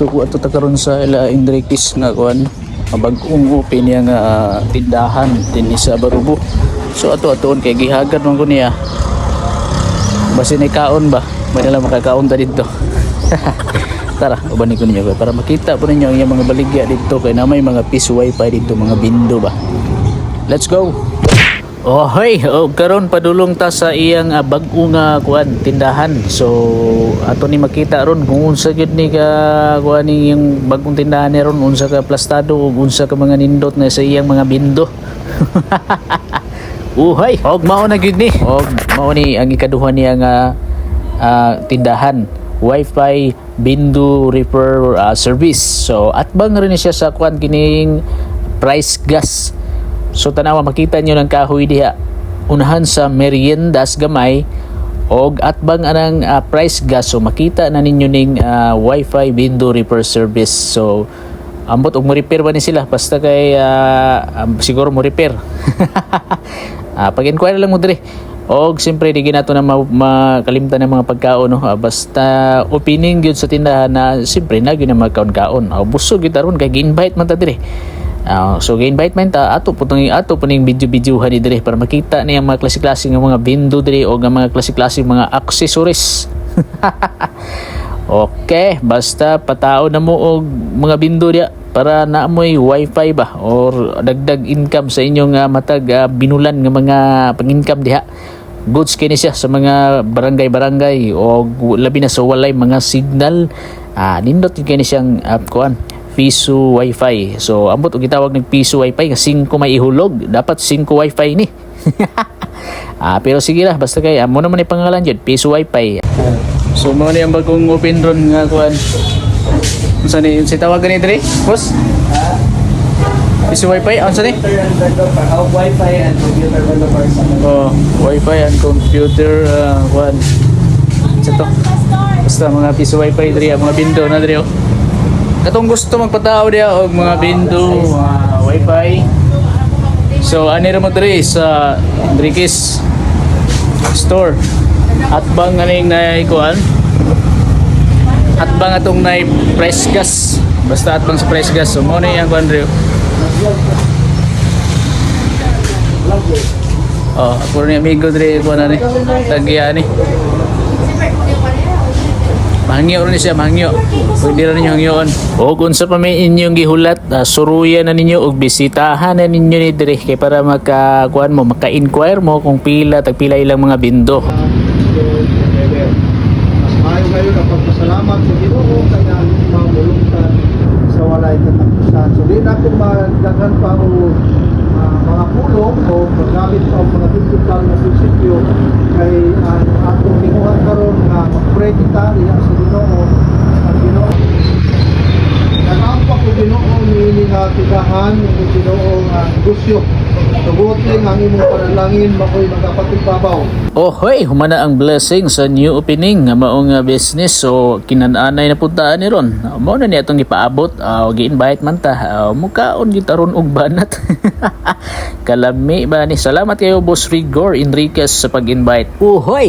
So kung ato ta karon sa ila Enriquez nga kuan bag-ong open niya nga tindahan dinhi sa Barubo. So ato-atoon kay gihagad man ko niya. Basi ni kaon ba? May nala makakaon ta dito. Tara, uban ko ninyo para makita po ninyo ang mga baligya dito kay na may mga piso wifi dito, mga bindo ba. Let's go. Oh, hey, karon padulong ta sa iyang bag-o nga kuan tindahan. So ato ni makita ron kung unsa gyud ni ka kuan ni yung bag-ong tindahan ni ron, unsa ka plastado ug unsa ka mga nindot na sa iyang mga bindo. Uhay, og mao na gyud ni. Og mao ni ang ikaduha niya nga tindahan, Wi-Fi bindo repair service. So atbang rin siya sa kuan kining price gas. So tanawa makita nyo ng kahoy diha unahan sa meriendas gamay og atbang anang price gas. So makita na ninyo ning Wi-Fi bindo repair service. So ambot og mo repair ba ni sila basta kay siguro mo repair. Pag-inquire lang mo dire. Og siyempre di ginato na makalimtan ng mga pagkaon no. Basta opening gyud sa tindahan na siyempre na gyud na magkaon-kaon. Busog gyud aron kay gi-invite man ta dire. So gi-invite man ta ato puning video-videohan ni dire para makita niya mga klase-klase nga mga bindo dire o nga mga klase-klase mga accessories. Okay, basta patao na mo og mga bindo dia para naamoy wifi ba or dagdag income sa inyong matag binulan nga mga pang-income diha. Goods kini siya sa mga barangay-barangay o labi na sa walay mga signal. Nindot kini siyang kuan piso wifi. So ambot og gitawag ng piso wifi nga 5 may ihulog, dapat 5 wifi ni. Pero sige lah basta kay amo naman ni pangalan jud piso wifi. So mao ni ang bagong open ron nga kuan. Unsa ni si tawagan ni dire? Boss? Piso wifi unsa ni? Wi-Fi and computer developers. Wi-Fi and computer kuan. Sa to. Basta mga piso wifi dire, mga bindo na dire. Katong gusto magpatao dia og mga bindo, wifi. So ani ra mo diri sa Enriquez store. At bang aning na ikuan? At bang atong na price gas. Basta at bang sa price gas. So mo ni ang kuan diri. Ako ni amigo diri kuan ani. Tagya ni. Mahangyo rin siya, mahangyo. Pwede rin ninyo hangyoon. O kung sa pa may inyong gihulat, suruyan na ninyo o bisitahan na ninyo ni dire kay para makakuan mo, maka-inquire mo kung tagpila ilang mga bindo. Mas maayo kayo na pagpasalamat sa Ginoo kanya mamulong sa walay katapusan. So di na ako magdagan pa o mga pulong o magamit pa o mga digital na prinsipyo kay atong ginuhat karon nga mag-pray kita diha sa Ginoo. Ang Ginoo nagapa ko Ginoo ni nga tigahan ng Ginoo nga negosyo. Tubutin ang imong panalangin makoy magapatibabaw. Hoy, humana ang blessing sa new opening nga maong business. So kinananay na puntaan ni ron. Mao na ni atong gipaabot, gi-invite man ta. Mukaon gyud taron og banat. Kalami ba ni. Salamat kayo Boss Rigor Enriquez sa pag-invite. Hoy.